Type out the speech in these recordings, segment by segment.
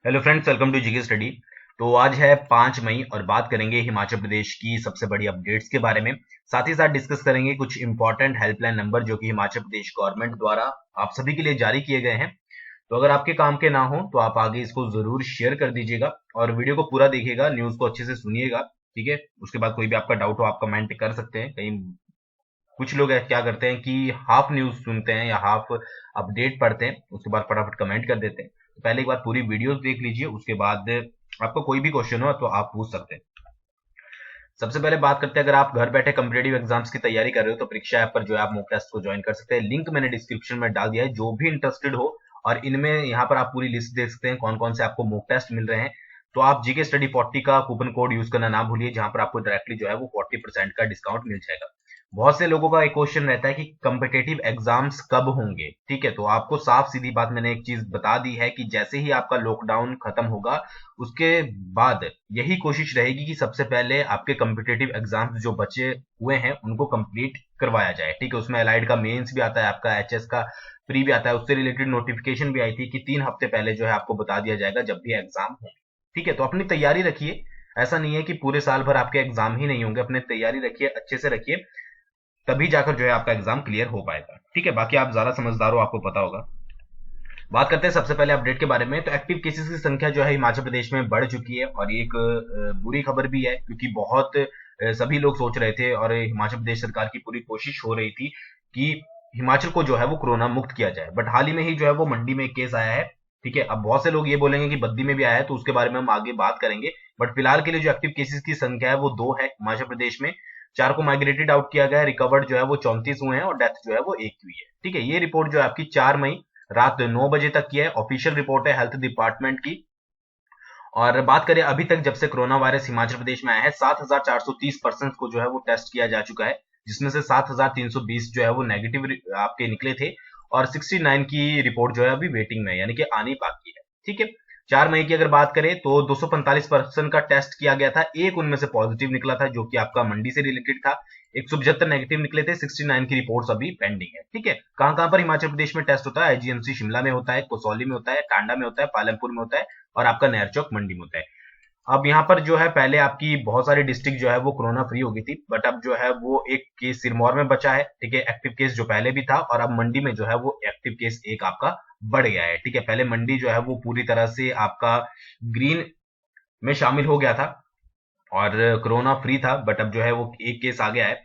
Hello friends, welcome to GK study. तो आज है 5 मई और बात करेंगे हिमाचल प्रदेश की सबसे बड़ी अपडेट्स के बारे में। साथ ही साथ डिस्कस करेंगे कुछ इंपॉर्टेंट हेल्पलाइन नंबर जो कि हिमाचल प्रदेश गवर्नमेंट द्वारा आप सभी के लिए जारी किए गए हैं। तो अगर आपके काम के ना हो तो आप आगे इसको जरूर शेयर कर दीजिएगा और वीडियो को पूरा देखिएगा, न्यूज को अच्छे से सुनिएगा। ठीक है, उसके बाद कोई भी आपका डाउट हो आप कमेंट कर सकते हैं। कहीं कुछ लोग क्या करते हैं कि हाफ न्यूज सुनते हैं या हाफ अपडेट पढ़ते हैं, उसके बाद फटाफट कमेंट कर देते हैं। तो पहले एक बार पूरी वीडियो देख लीजिए, उसके बाद आपको कोई भी क्वेश्चन हो तो आप पूछ सकते हैं। सबसे पहले बात करते हैं, अगर आप घर बैठे कम्पिटेटिव एग्जाम्स की तैयारी कर रहे हो तो परीक्षा ऐप पर जो है आप मॉक टेस्ट को ज्वाइन कर सकते हैं। लिंक मैंने डिस्क्रिप्शन में डाल दिया है, जो भी इंटरेस्टेड हो। और इनमें यहाँ पर आप पूरी लिस्ट देख सकते हैं कौन कौन से आपको मॉक टेस्ट मिल रहे हैं। तो आप जीके स्टडी 40 का कूपन कोड यूज करना ना भूलिए, जहां पर आपको डायरेक्टली जो है वो 40% का डिस्काउंट मिल जाएगा। बहुत से लोगों का एक क्वेश्चन रहता है कि कम्पिटेटिव एग्जाम्स कब होंगे। ठीक है, तो आपको साफ सीधी बात मैंने एक चीज बता दी है कि जैसे ही आपका लॉकडाउन खत्म होगा उसके बाद यही कोशिश रहेगी कि सबसे पहले आपके कम्पिटेटिव एग्जाम्स जो बचे हुए हैं उनको कंप्लीट करवाया जाए। ठीक है, उसमें एलाइड का मेंस भी आता है, आपका एचएस का प्री भी आता है। उससे रिलेटेड नोटिफिकेशन भी आई थी कि 3 हफ्ते पहले जो है आपको बता दिया जाएगा जब भी एग्जाम हो। ठीक है, तो अपनी तैयारी रखिए। ऐसा नहीं है कि पूरे साल भर आपके एग्जाम ही नहीं होंगे, अपने तैयारी रखिए, अच्छे से रखिए, तभी जाकर जो है आपका एग्जाम क्लियर हो पाएगा। ठीक है, बाकी आप ज्यादा समझदार हो, आपको पता होगा। बात करते हैं सबसे पहले अपडेट के बारे में। तो एक्टिव केसेस की संख्या जो है हिमाचल प्रदेश में बढ़ चुकी है और ये एक बुरी खबर भी है, क्योंकि बहुत सभी लोग सोच रहे थे और हिमाचल प्रदेश सरकार की पूरी कोशिश हो रही थी कि हिमाचल को जो है वो कोरोना मुक्त किया जाए। बट हाल ही में ही जो है वो मंडी में एक केस आया है। ठीक है, अब बहुत से लोग ये बोलेंगे कि बद्दी में भी आया है, तो उसके बारे में हम आगे बात करेंगे। बट फिलहाल के लिए जो एक्टिव केसेस की संख्या है वो 2 है हिमाचल प्रदेश में। 4 को माइग्रेटेड आउट किया गया है, रिकवर्ड जो है वो 34 हुए हैं और डेथ जो है वो 1 हुई है। ठीक है, ये रिपोर्ट जो है आपकी 4 मई रात 9 बजे तक की है, ऑफिशियल रिपोर्ट है हेल्थ डिपार्टमेंट की। और बात करें अभी तक जब से कोरोना वायरस हिमाचल प्रदेश में आया है, 7,430 पर्सन को जो है वो टेस्ट किया जा चुका है, जिसमें से 7,320 जो है वो नेगेटिव आपके निकले थे और 69 की रिपोर्ट जो है अभी वेटिंग में है, यानी कि आनी बाकी है। ठीक है, 4 मई की अगर बात करें तो 245 पर्सन का टेस्ट किया गया था, एक उनमें से पॉजिटिव निकला था जो कि आपका मंडी से रिलेटेड था। 175 नेगेटिव निकले थे, 69 की रिपोर्ट्स अभी पेंडिंग है। ठीक है, कहां कहां पर हिमाचल प्रदेश में टेस्ट होता है? आईजीएमसी शिमला में होता है, कसौली में होता है, टांडा में होता है, पालमपुर में होता है और आपका नहरचौक मंडी में होता है। अब यहाँ पर जो है पहले आपकी बहुत सारी डिस्ट्रिक्ट जो है वो कोरोना फ्री हो गई थी, बट अब जो है वो एक केस सिरमौर में बचा है। ठीक है, एक्टिव केस जो पहले भी था, और अब मंडी में जो है वो एक्टिव केस एक आपका बढ़ गया है। ठीक है, पहले मंडी जो है वो पूरी तरह से आपका ग्रीन में शामिल हो गया था और कोरोना फ्री था, बट अब जो है वो एक केस आ गया है।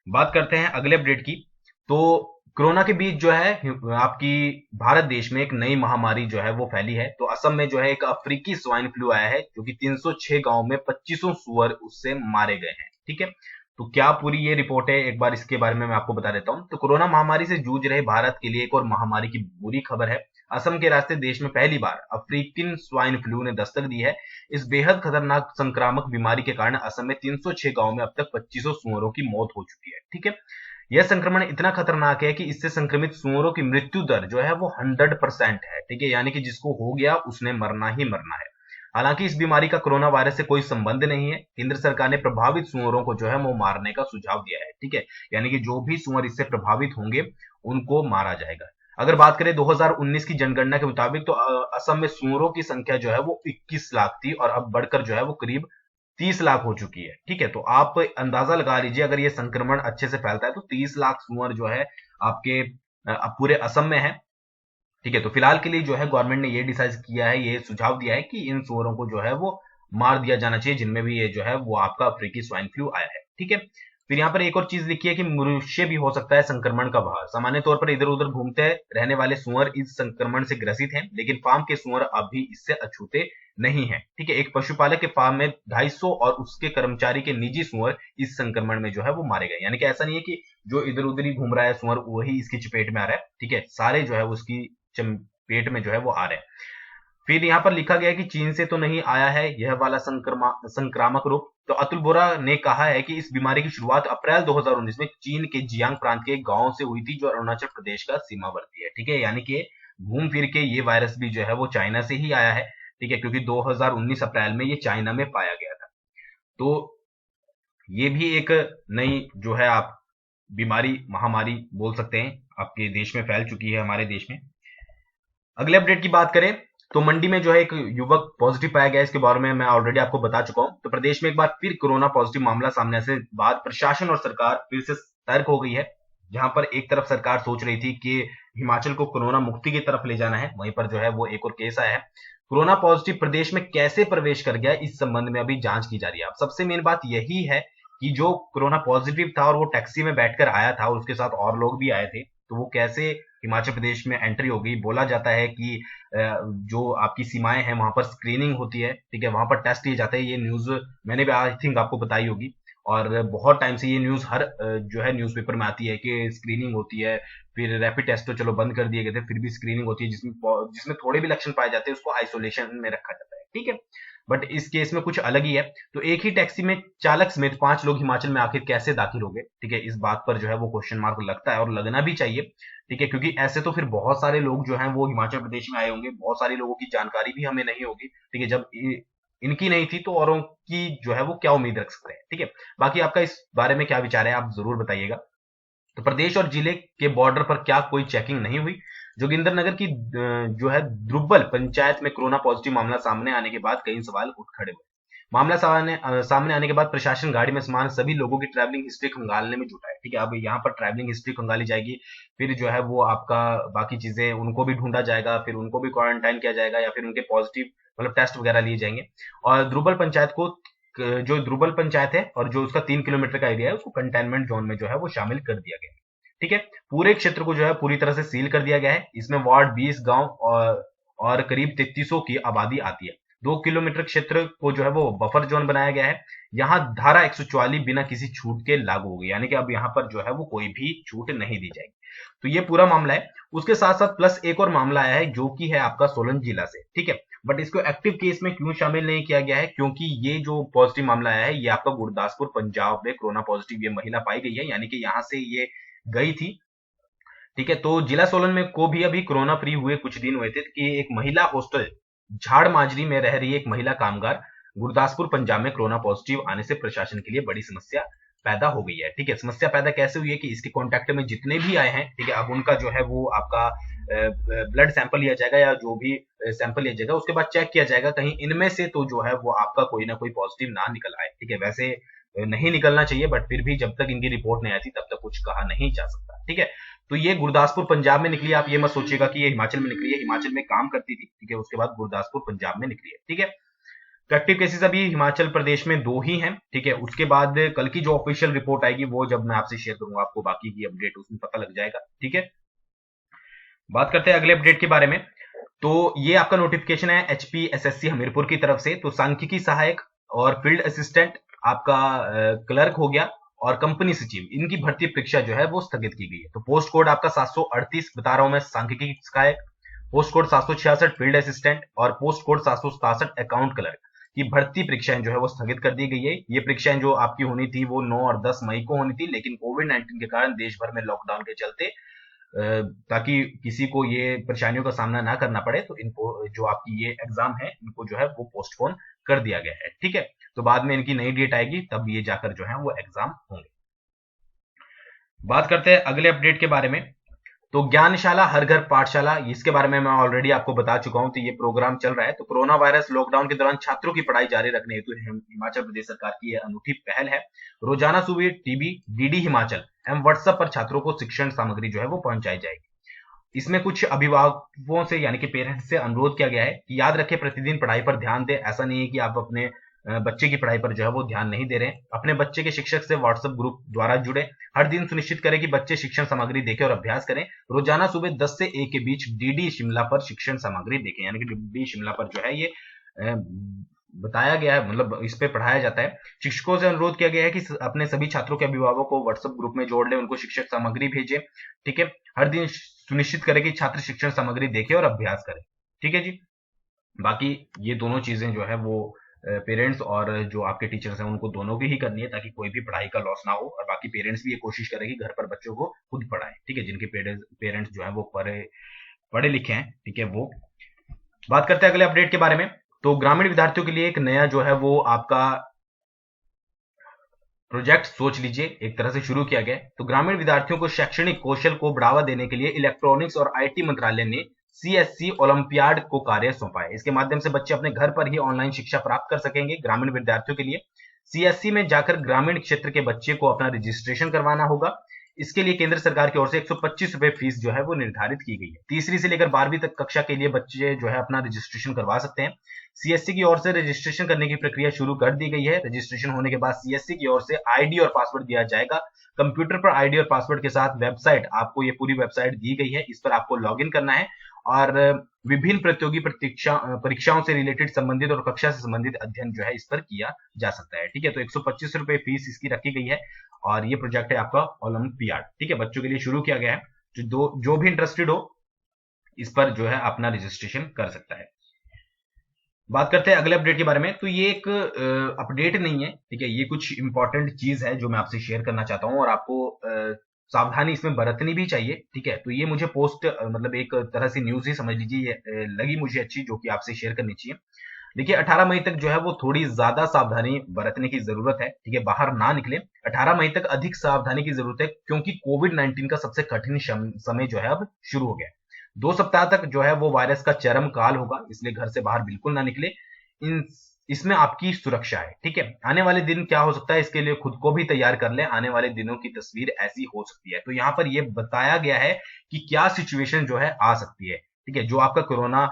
बात करते हैं अगले अपडेट की। तो कोरोना के बीच जो है आपकी भारत देश में एक नई महामारी जो है वो फैली है। तो असम में जो है एक अफ्रीकी स्वाइन फ्लू आया है, जो कि 306 गांव में 2500 सुअर उससे मारे गए हैं। ठीक है, तो क्या पूरी ये रिपोर्ट है, एक बार इसके बारे में मैं आपको बता देता हूं। तो कोरोना महामारी से जूझ रहे भारत के लिए एक और महामारी की बुरी खबर है। असम के रास्ते देश में पहली बार अफ्रीकन स्वाइन फ्लू ने दस्तक दी है। इस बेहद खतरनाक संक्रामक बीमारी के कारण असम में 306 गांव में अब तक 2500 सुअरों की मौत हो चुकी है। ठीक है, यह संक्रमण इतना खतरनाक है कि इससे संक्रमित सुअरों की मृत्यु दर जो है वो 100% है। ठीक है, यानी कि जिसको हो गया उसने मरना ही मरना है। हालांकि इस बीमारी का कोरोना वायरस से कोई संबंध नहीं है। केंद्र सरकार ने प्रभावित सुअरों को जो है वो मारने का सुझाव दिया है। ठीक है, यानी कि जो भी सुअर इससे प्रभावित होंगे उनको मारा जाएगा। अगर बात करें 2019 की जनगणना के मुताबिक, तो असम में सुअरों की संख्या जो है वो 21 लाख थी और अब बढ़कर जो है वो करीब 30 लाख हो चुकी है। ठीक है, तो आप अंदाजा लगा लीजिए, अगर ये संक्रमण अच्छे से फैलता है तो 30 लाख सुअर जो है आपके पूरे असम में है। ठीक है, तो फिलहाल के लिए जो है गवर्नमेंट ने ये डिसाइड किया है, ये सुझाव दिया है कि इन सुअरों को जो है वो मार दिया जाना चाहिए जिनमें भी ये जो है वो आपका अफ्रीकी स्वाइन फ्लू आया है। ठीक है, फिर यहाँ पर एक और चीज लिखी है कि मनुष्य भी हो सकता है संक्रमण का बाहर। सामान्य तौर पर इधर उधर घूमते रहने वाले सुअर इस संक्रमण से ग्रसित हैं, लेकिन फार्म के सुअर अभी इससे अछूते नहीं है। ठीक है, एक पशुपालक के फार्म में 250 और उसके कर्मचारी के निजी सुअर इस संक्रमण में जो है वो मारे गए। यानी कि ऐसा नहीं है कि जो इधर उधर ही घूम रहा है सुअर वही इसकी चपेट में आ रहा है। ठीक है, सारे जो है उसकी पेट में जो है वो आ रहे हैं। फिर यहाँ पर लिखा गया है कि चीन से तो नहीं आया है यह वाला संक्रामक रोग। तो अतुल बोरा ने कहा है कि इस बीमारी की शुरुआत अप्रैल 2019 में चीन के जियांग प्रांत के एक गांव से हुई थी, जो अरुणाचल प्रदेश का सीमावर्ती है। ठीक है, यानी कि घूम फिर के ये वायरस भी जो है वो चाइना से ही आया है। ठीक है, क्योंकि 2019 अप्रैल में ये चाइना में पाया गया था। तो ये भी एक नई जो है आप बीमारी महामारी बोल सकते हैं, आपके देश में फैल चुकी है, हमारे देश में। अगले अपडेट की बात करें तो मंडी में जो है एक युवक पॉजिटिव पाया गया, इसके बारे में मैं ऑलरेडी आपको बता चुका हूं। तो प्रदेश में एक बार फिर कोरोना पॉजिटिव मामला सामने आने से बाद प्रशासन और सरकार फिर से सतर्क हो गई है। जहां पर एक तरफ सरकार सोच रही थी कि हिमाचल को कोरोना मुक्ति की तरफ ले जाना है, वहीं पर जो है वो एक और केस आया है। कोरोना पॉजिटिव प्रदेश में कैसे प्रवेश कर गया, इस संबंध में अभी जांच की जा रही है। अब सबसे मेन बात यही है कि जो कोरोना पॉजिटिव था और वो टैक्सी में बैठकर आया था और उसके साथ और लोग भी आए थे, तो वो कैसे हिमाचल प्रदेश में एंट्री हो गई। बोला जाता है कि जो आपकी सीमाएं हैं वहां पर स्क्रीनिंग होती है, ठीक है, वहां पर टेस्ट किए जाते हैं। ये न्यूज मैंने भी आई थिंक आपको बताई होगी, और बहुत टाइम से ये न्यूज हर जो है न्यूज़पेपर में आती है कि स्क्रीनिंग होती है। फिर रैपिड टेस्ट तो चलो बंद कर दिए गए थे, फिर भी स्क्रीनिंग होती है, जिसमें थोड़े भी लक्षण पाए जाते हैं उसको आइसोलेशन में रखा जाता है, ठीक है। बट इस केस में कुछ अलग ही है। तो एक ही टैक्सी में चालक समेत 5 लोग हिमाचल में आखिर कैसे दाखिल हो गए, ठीक है, इस बात पर जो है वो क्वेश्चन मार्क लगता है और लगना भी चाहिए, ठीक है, क्योंकि ऐसे तो फिर बहुत सारे लोग जो हैं वो हिमाचल प्रदेश में आए होंगे, बहुत सारे लोगों की जानकारी भी हमें नहीं होगी, ठीक है। जब इनकी नहीं थी तो औरों की जो है वो क्या उम्मीद रख सकते हैं, ठीक है। बाकी आपका इस बारे में क्या विचार है, आप जरूर बताइएगा। तो प्रदेश और जिले के बॉर्डर पर क्या कोई चेकिंग नहीं हुई? जोगिंदरनगर की जो है द्रुब्बल पंचायत में कोरोना पॉजिटिव मामला सामने आने के बाद कई सवाल उठ खड़े हुए। मामला सामने आने के बाद प्रशासन गाड़ी में समान सभी लोगों की ट्रैवलिंग हिस्ट्री खंगालने में जुटा है, ठीक है। अब यहाँ पर ट्रैवलिंग हिस्ट्री खंगाली जाएगी, फिर जो है वो आपका बाकी चीजें उनको भी ढूंढा जाएगा, फिर उनको भी क्वारंटाइन किया जाएगा या फिर उनके पॉजिटिव मतलब टेस्ट वगैरह लिए जाएंगे। और द्रुब्बल पंचायत को जो द्रुब्बल पंचायत है और जो उसका 3 किलोमीटर का एरिया है उसको कंटेनमेंट जोन में जो है वो शामिल कर दिया गया है, ठीक है। पूरे क्षेत्र को जो है पूरी तरह से सील कर दिया गया है। इसमें वार्ड 20 गांव और करीब 3300 की आबादी आती है। 2 किलोमीटर क्षेत्र को जो है वो बफर जोन बनाया गया है। यहाँ धारा 144 बिना किसी छूट के लागू होगी, यानी कि अब यहाँ पर जो है वो कोई भी छूट नहीं दी जाएगी। तो ये पूरा मामला है। उसके साथ साथ प्लस एक और मामला आया है जो कि है आपका सोलन जिला से, ठीक है। बट इसको एक्टिव केस में क्यों शामिल नहीं किया गया है, क्योंकि ये जो पॉजिटिव मामला आया है ये आपका गुरदासपुर पंजाब में कोरोना पॉजिटिव ये महिला पाई गई है, यानी कि यहाँ से ये गई थी, ठीक है। तो जिला सोलन में को भी अभी कोरोना फ्री हुए कुछ दिन हुए थे कि एक महिला हॉस्टल झाड़ माजरी में रह रही एक महिला कामगार गुरदासपुर पंजाब में कोरोना पॉजिटिव आने से प्रशासन के लिए बड़ी समस्या पैदा हो गई है, ठीक है। समस्या पैदा कैसे हुई है कि इसके कांटेक्ट में जितने भी आए हैं, ठीक है, अब उनका जो है वो आपका ब्लड सैंपल लिया जाएगा या जो भी सैंपल लिया जाएगा, उसके बाद चेक किया जाएगा कहीं इनमें से तो जो है वो आपका कोई ना कोई पॉजिटिव ना निकल आए, ठीक है। वैसे नहीं निकलना चाहिए, बट फिर भी जब तक इनकी रिपोर्ट नहीं आती तब तक कुछ कहा नहीं जा सकता, ठीक है। तो ये गुरदासपुर पंजाब में निकली, आप ये मत सोचिएगा कि ये हिमाचल में निकली है, हिमाचल में काम करती थी, ठीक है, उसके बाद गुरदासपुर पंजाब में निकली है, ठीक है। एक्टिव केसेस अभी हिमाचल प्रदेश में 2 ही हैं, ठीक है। उसके बाद कल की जो ऑफिशियल रिपोर्ट आएगी वो जब मैं आपसे शेयर करूंगा आपको बाकी की अपडेट उसमें पता लग जाएगा, ठीक है। बात करते हैं अगले अपडेट के बारे में। तो ये आपका नोटिफिकेशन है HPSSC हमीरपुर की तरफ से। तो सांख्यिकी सहायक और फील्ड असिस्टेंट आपका क्लर्क हो गया और कंपनी सचिव, इनकी भर्ती परीक्षा जो है वो स्थगित की गई है। तो पोस्ट कोड आपका 738 बता रहा हूं मैं सांख्यिकी सहायक, पोस्ट कोड 766 फील्ड असिस्टेंट और पोस्ट कोड 767 अकाउंट क्लर्क की भर्ती परीक्षाएं जो है वो स्थगित कर दी गई है। ये परीक्षाएं जो आपकी होनी थी वो 9 और 10 मई को होनी थी, लेकिन कोविड-19 के कारण देश भर में लॉकडाउन के चलते ताकि किसी को ये परेशानियों का सामना ना करना पड़े, तो इनको जो आपकी ये एग्जाम है इनको जो है वो पोस्टपोन कर दिया गया है, ठीक है। तो बाद में इनकी नई डेट आएगी तब ये जाकर जो है वो एग्जाम होंगे। बात करते हैं अगले अपडेट के बारे में। तो ज्ञानशाला हर घर पाठशाला, इसके बारे में मैं ऑलरेडी आपको बता चुका हूं। तो ये प्रोग्राम चल रहा है। तो कोरोना वायरस लॉकडाउन के दौरान छात्रों की पढ़ाई जारी रखने हेतु हिमाचल प्रदेश सरकार की यह अनूठी पहल है। रोजाना सुबह टीवी डीडी हिमाचल एवं व्हाट्सएप पर छात्रों को शिक्षण सामग्री जो है वो पहुंचाई जाएगी। इसमें कुछ अभिभावकों से यानी कि पेरेंट्स से अनुरोध किया गया है कि याद रखें प्रतिदिन पढ़ाई पर ध्यान दें। ऐसा नहीं है कि आप अपने बच्चे की पढ़ाई पर जो है वो ध्यान नहीं दे रहे हैं। अपने बच्चे के शिक्षक से व्हाट्सएप ग्रुप द्वारा जुड़े। हर दिन सुनिश्चित करें कि बच्चे शिक्षण सामग्री देखें और अभ्यास करें। रोजाना सुबह 10 से 1 के बीच डीडी शिमला पर शिक्षण सामग्री देखें, यानी कि डीडी शिमला पर जो है ये बताया गया है, मतलब इस पे पढ़ाया जाता है। शिक्षकों से अनुरोध किया गया है कि अपने सभी छात्रों के अभिभावकों को व्हाट्सएप ग्रुप में जोड़ ले, उनको शिक्षक सामग्री भेजें, ठीक है। हर दिन सुनिश्चित करें कि छात्र शिक्षण सामग्री देखें और अभ्यास करें, ठीक है जी। बाकी ये दोनों चीजें जो है वो पेरेंट्स और जो आपके टीचर्स हैं उनको दोनों की ही करनी है, ताकि कोई भी पढ़ाई का लॉस ना हो। और बाकी पेरेंट्स भी ये कोशिश करें कि घर पर बच्चों को खुद पढ़ाएं, ठीक है, जिनके पेरेंट्स जो है वो पढ़े लिखे हैं, ठीक है। वो बात करते हैं अगले अपडेट के बारे में। तो ग्रामीण विद्यार्थियों के लिए एक नया जो है वो आपका प्रोजेक्ट सोच लीजिए एक तरह से शुरू किया गया। तो ग्रामीण विद्यार्थियों को शैक्षणिक कौशल को बढ़ावा देने के लिए इलेक्ट्रॉनिक्स और IT मंत्रालय ने CSC ओलंपियाड को कार्य सौंपा है। इसके माध्यम से बच्चे अपने घर पर ही ऑनलाइन शिक्षा प्राप्त कर सकेंगे। ग्रामीण विद्यार्थियों के लिए CSC में जाकर ग्रामीण क्षेत्र के बच्चे को अपना रजिस्ट्रेशन करवाना होगा। इसके लिए केंद्र सरकार की ओर से 125 रुपए फीस जो है वो निर्धारित की गई है। तीसरी से लेकर 12वीं तक कक्षा के लिए बच्चे जो है अपना रजिस्ट्रेशन करवा सकते हैं। CSC की ओर से रजिस्ट्रेशन करने की प्रक्रिया शुरू कर दी गई है। रजिस्ट्रेशन होने के बाद CSC की ओर से ID और पासवर्ड दिया जाएगा। कंप्यूटर पर ID और पासवर्ड के साथ वेबसाइट, आपको ये पूरी वेबसाइट दी गई है, इस पर आपको लॉगिन करना है और विभिन्न प्रतियोगी परीक्षाओं से रिलेटेड संबंधित और कक्षा से संबंधित अध्ययन जो है इस पर किया जा सकता है। ठीक है, तो 125 रुपए फीस इसकी रखी गई है और ये प्रोजेक्ट है आपका ओलंपियाड। ठीक है, बच्चों के लिए शुरू किया गया है। जो भी इंटरेस्टेड हो इस पर जो है अपना रजिस्ट्रेशन कर सकता है। बात करते हैं अगले अपडेट के बारे में। तो ये एक अपडेट नहीं है, ठीक है, ये कुछ इंपॉर्टेंट चीज है जो मैं आपसे शेयर करना चाहता हूं और आपको सावधानी इसमें बरतनी भी चाहिए। ठीक है, तो ये मुझे पोस्ट मतलब एक तरह से न्यूज ही समझ लीजिए, लगी मुझे अच्छी, जो कि आपसे शेयर करनी चाहिए। देखिए 18 मई तक जो है वो थोड़ी ज्यादा सावधानी बरतने की जरूरत है। ठीक है, बाहर ना निकले। 18 मई तक अधिक सावधानी की जरूरत है क्योंकि कोविड-19 का सबसे कठिन समय जो है अब शुरू हो गया है। 2 सप्ताह तक जो है वो वायरस का चरम काल होगा, इसलिए घर से बाहर बिल्कुल ना निकले। इसमें आपकी सुरक्षा है। ठीक है, आने वाले दिन क्या हो सकता है इसके लिए खुद को भी तैयार कर लें। आने वाले दिनों की तस्वीर ऐसी हो सकती है। तो यहाँ पर यह बताया गया है कि क्या सिचुएशन जो है आ सकती है। ठीक है, जो आपका कोरोना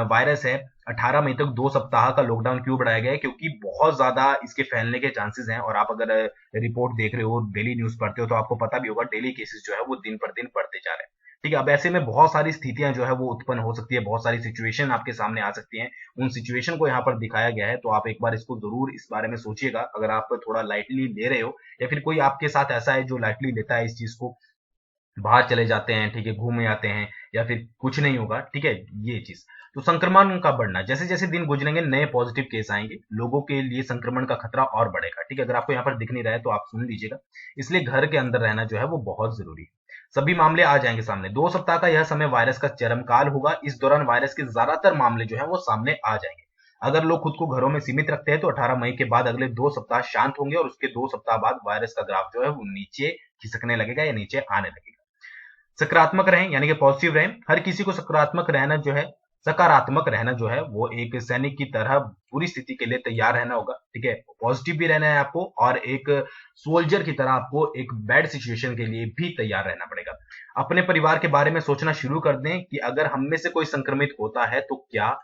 वायरस है, 18 मई तक 2 सप्ताह का लॉकडाउन क्यों बढ़ाया गया है? क्योंकि बहुत ज्यादा इसके फैलने के चांसेस हैं और आप अगर रिपोर्ट देख रहे हो, डेली न्यूज पढ़ते हो तो आपको पता भी होगा डेली केसेस जो है वो दिन पर दिन बढ़ते जा रहे हैं। ठीक है, अब ऐसे में बहुत सारी स्थितियां जो है वो उत्पन्न हो सकती है, बहुत सारी सिचुएशन आपके सामने आ सकती हैं। उन सिचुएशन को यहाँ पर दिखाया गया है, तो आप एक बार इसको जरूर इस बारे में सोचिएगा। अगर आप थोड़ा लाइटली ले रहे हो या फिर कोई आपके साथ ऐसा है जो लाइटली लेता है इस चीज को, बाहर चले जाते हैं, ठीक है, घूमे आते हैं या फिर कुछ नहीं होगा, ठीक है, ये चीज। तो संक्रमण का बढ़ना, जैसे जैसे दिन गुजरेंगे नए पॉजिटिव केस आएंगे, लोगों के लिए संक्रमण का खतरा और बढ़ेगा। ठीक है, अगर आपको यहाँ पर दिख नहीं रहा है तो आप सुन लीजिएगा। इसलिए घर के अंदर रहना जो है वो बहुत जरूरी है। सभी मामले आ जाएंगे सामने। 2 सप्ताह का यह समय वायरस का चरम काल होगा। इस दौरान वायरस के ज्यादातर मामले जो है वो सामने आ जाएंगे। अगर लोग खुद को घरों में सीमित रखते हैं तो 18 मई के बाद अगले 2 सप्ताह शांत होंगे और उसके 2 सप्ताह बाद वायरस का ग्राफ जो है वो नीचे खिसकने लगेगा या नीचे आने लगेगा। सकारात्मक रहें, यानी कि पॉजिटिव रहें। हर किसी को सकारात्मक रहना जो है, सकारात्मक रहना जो है वो एक सैनिक की तरह पूरी स्थिति के लिए तैयार रहना होगा। ठीक है, पॉजिटिव भी रहना है आपको और एक सोल्जर की तरह आपको एक बैड सिचुएशन के लिए भी तैयार रहना पड़ेगा। अपने परिवार के बारे में सोचना शुरू कर दें कि अगर हम में से कोई संक्रमित होता है तो क्या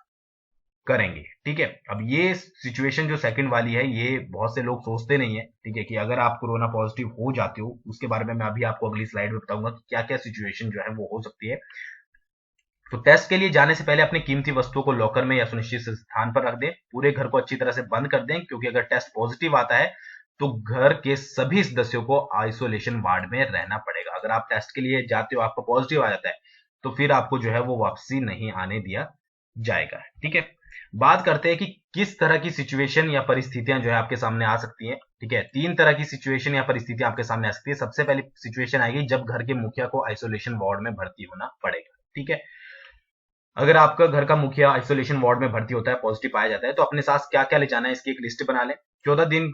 करेंगे। ठीक है, अब ये सिचुएशन जो सेकंड वाली है ये बहुत से लोग सोचते नहीं है। ठीक है, कि अगर आप कोरोना पॉजिटिव हो जाते हो, उसके बारे में मैं अभी आपको अगली स्लाइड में बताऊंगा कि क्या क्या सिचुएशन जो है वो हो सकती है। तो टेस्ट के लिए जाने से पहले अपनी कीमती वस्तुओं को लॉकर में या सुनिश्चित स्थान पर रख दें। पूरे घर को अच्छी तरह से बंद कर दें क्योंकि अगर टेस्ट पॉजिटिव आता है तो घर के सभी सदस्यों को आइसोलेशन वार्ड में रहना पड़ेगा। अगर आप टेस्ट के लिए जाते हो, आपका पॉजिटिव आ जाता है, तो फिर आपको जो है वो वापसी नहीं आने दिया जाएगा। ठीक है, बात करते हैं कि किस तरह की सिचुएशन या परिस्थितियां जो है आपके सामने आ सकती हैं। ठीक है, 3 तरह की सिचुएशन या परिस्थितियां आपके सामने आ सकती है। सबसे पहली सिचुएशन आएगी जब घर के मुखिया को आइसोलेशन वार्ड में भर्ती होना पड़ेगा। ठीक है, अगर आपका घर का मुखिया आइसोलेशन वार्ड में भर्ती होता है, पॉजिटिव पाया जाता है, तो अपने साथ क्या क्या ले जाना है इसकी एक लिस्ट बना लें। 14 दिन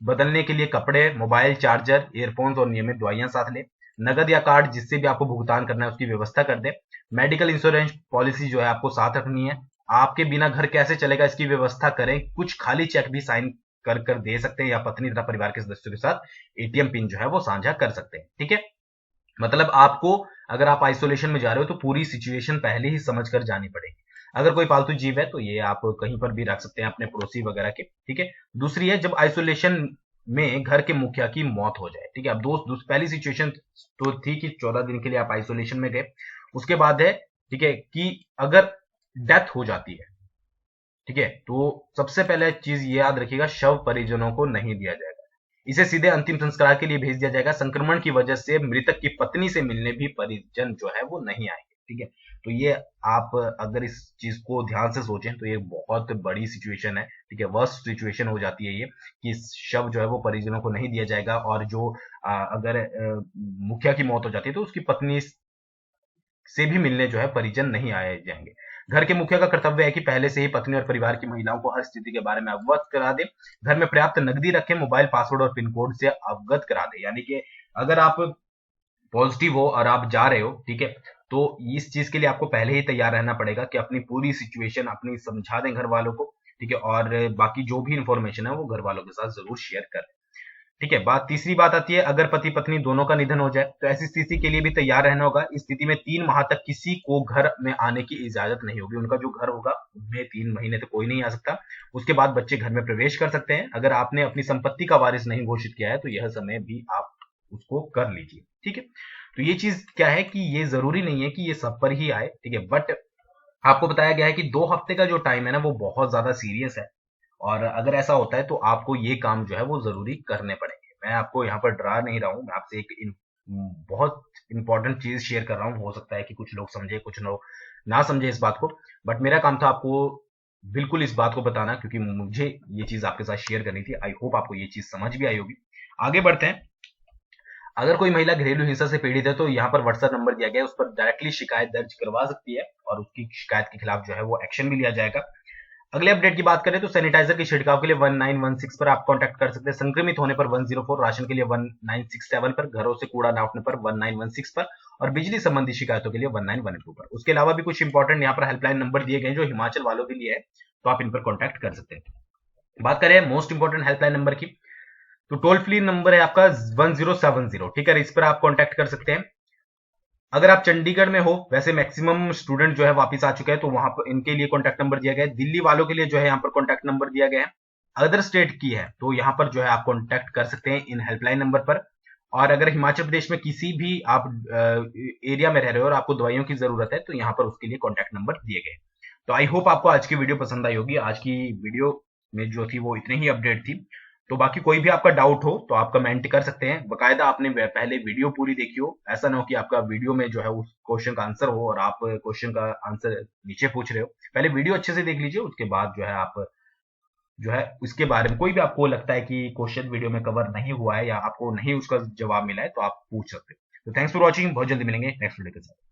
बदलने के लिए कपड़े, मोबाइल चार्जर, ईयरफोन्स और नियमित दवाइयां साथ लें। नगद या कार्ड जिससे भी आपको भुगतान करना है उसकी व्यवस्था कर दें। मेडिकल इंश्योरेंस पॉलिसी जो है आपको साथ रखनी है। आपके बिना घर कैसे चलेगा इसकी व्यवस्था करें। कुछ खाली चेक भी साइन कर दे सकते हैं या पत्नी तथा परिवार के सदस्यों के साथ एटीएम पिन जो है वो साझा कर सकते हैं। ठीक है, मतलब आपको अगर आप आइसोलेशन में जा रहे हो तो पूरी सिचुएशन पहले ही समझ कर जानी पड़ेगी। अगर कोई पालतू जीव है तो ये आप कहीं पर भी रख सकते हैं, अपने पड़ोसी वगैरह के। ठीक है, दूसरी है जब आइसोलेशन में घर के मुखिया की मौत हो जाए। ठीक है, अब दोस्त पहली सिचुएशन तो थी कि 14 दिन के लिए आप आइसोलेशन में गए। उसके बाद है, ठीक है, कि अगर डेथ हो जाती है, ठीक है, तो सबसे पहले चीज ये याद रखिएगा, शव परिजनों को नहीं दिया जाएगा। इसे सीधे अंतिम संस्कार के लिए भेज दिया जाएगा। संक्रमण की वजह से मृतक की पत्नी से मिलने भी परिजन जो है वो नहीं आएंगे। ठीक है, तो ये आप अगर इस चीज को ध्यान से सोचें तो ये बहुत बड़ी सिचुएशन है। ठीक है, वर्स्ट सिचुएशन हो जाती है ये कि शव जो है वो परिजनों को नहीं दिया जाएगा और जो अगर मुखिया की मौत हो जाती है तो उसकी पत्नी से भी मिलने जो है परिजन नहीं आए जाएंगे। घर के मुखिया का कर्तव्य है कि पहले से ही पत्नी और परिवार की महिलाओं को हर स्थिति के बारे में अवगत करा दे। घर में पर्याप्त नकदी रखें, मोबाइल पासवर्ड और पिन कोड से अवगत करा दे। यानी कि अगर आप पॉजिटिव हो और आप जा रहे हो, ठीक है, तो इस चीज के लिए आपको पहले ही तैयार रहना पड़ेगा कि अपनी पूरी सिचुएशन अपनी समझा दें घर वालों को, ठीक है, और बाकी जो भी इंफॉर्मेशन है वो घर वालों के साथ जरूर शेयर करें, ठीक है। तीसरी बात आती है, अगर पति पत्नी दोनों का निधन हो जाए तो ऐसी स्थिति के लिए भी तैयार रहना होगा। इस स्थिति में 3 माह तक किसी को घर में आने की इजाजत नहीं होगी। उनका जो घर होगा उनमें 3 महीने तक कोई नहीं आ सकता। उसके बाद बच्चे घर में प्रवेश कर सकते हैं। अगर आपने अपनी संपत्ति का वारिस नहीं घोषित किया है तो यह समय भी आप उसको कर लीजिए, ठीक है। तो ये चीज क्या है कि ये जरूरी नहीं है कि ये सब पर ही आए, ठीक है, बट आपको बताया गया है कि 2 हफ्ते का जो टाइम है ना वो बहुत ज्यादा सीरियस है, और अगर ऐसा होता है तो आपको ये काम जो है वो जरूरी करने पड़ेंगे। मैं आपको यहाँ पर डरा नहीं रहा हूँ, मैं आपसे एक बहुत इंपॉर्टेंट चीज शेयर कर रहा हूँ। हो सकता है कि कुछ लोग समझे, कुछ लोग ना समझे इस बात को, बट मेरा काम था आपको बिल्कुल इस बात को बताना, क्योंकि मुझे ये चीज आपके साथ शेयर करनी थी। आई होप आपको ये चीज समझ भी आई होगी। आगे बढ़ते हैं। अगर कोई महिला घरेलू हिंसा से पीड़ित है तो यहाँ पर व्हाट्सएप नंबर दिया गया है, उस पर डायरेक्टली शिकायत दर्ज करवा सकती है और उसकी शिकायत के खिलाफ जो है वो एक्शन भी लिया जाएगा। अगले अपडेट की बात करें तो सैनिटाइजर के छिड़काव के लिए 1916 पर आप कांटेक्ट कर सकते हैं, संक्रमित होने पर 104, राशन के लिए 1967 पर, घरों से कूड़ा न उठने पर 1916 पर, और बिजली संबंधी शिकायतों के लिए 1912 पर। उसके अलावा भी कुछ इंपॉर्टेंट यहाँ पर हेल्पलाइन नंबर दिए गए जो हिमाचल वालों के लिए है, तो आप इन पर कॉन्टैक्ट कर सकते हैं। बात करें मोस्ट इंपॉर्टेंट हेल्पलाइन नंबर की, तो टोल फ्री नंबर है आपका 1070, ठीक है, इस पर आप कांटेक्ट कर सकते हैं। अगर आप चंडीगढ़ में हो, वैसे मैक्सिमम स्टूडेंट जो है वापस आ चुके हैं, तो वहां पर इनके लिए कॉन्टैक्ट नंबर दिया गया है। दिल्ली वालों के लिए जो है यहाँ पर कॉन्टैक्ट नंबर दिया गया है। अदर स्टेट की है तो यहाँ पर जो है आप कॉन्टैक्ट कर सकते हैं इन हेल्पलाइन नंबर पर। और अगर हिमाचल प्रदेश में किसी भी आप एरिया में रह रहे हो और आपको दवाइयों की जरूरत है तो यहाँ पर उसके लिए कॉन्टैक्ट नंबर दिए गए। तो आई होप आपको आज की वीडियो पसंद आई होगी। आज की वीडियो में जो थी वो इतनी ही अपडेट थी। तो बाकी कोई भी आपका डाउट हो तो आप कमेंट कर सकते हैं। बकायदा आपने पहले वीडियो पूरी देखी हो, ऐसा ना हो कि आपका वीडियो में जो है उस क्वेश्चन का आंसर हो और आप क्वेश्चन का आंसर नीचे पूछ रहे हो। पहले वीडियो अच्छे से देख लीजिए, उसके बाद जो है आप जो है उसके बारे में कोई भी आपको लगता है कि क्वेश्चन वीडियो में कवर नहीं हुआ है या आपको नहीं उसका जवाब मिला है तो आप पूछ सकते हो। तो थैंक्स फॉर वॉचिंग, बहुत जल्दी मिलेंगे नेक्स्ट वीडियो के साथ।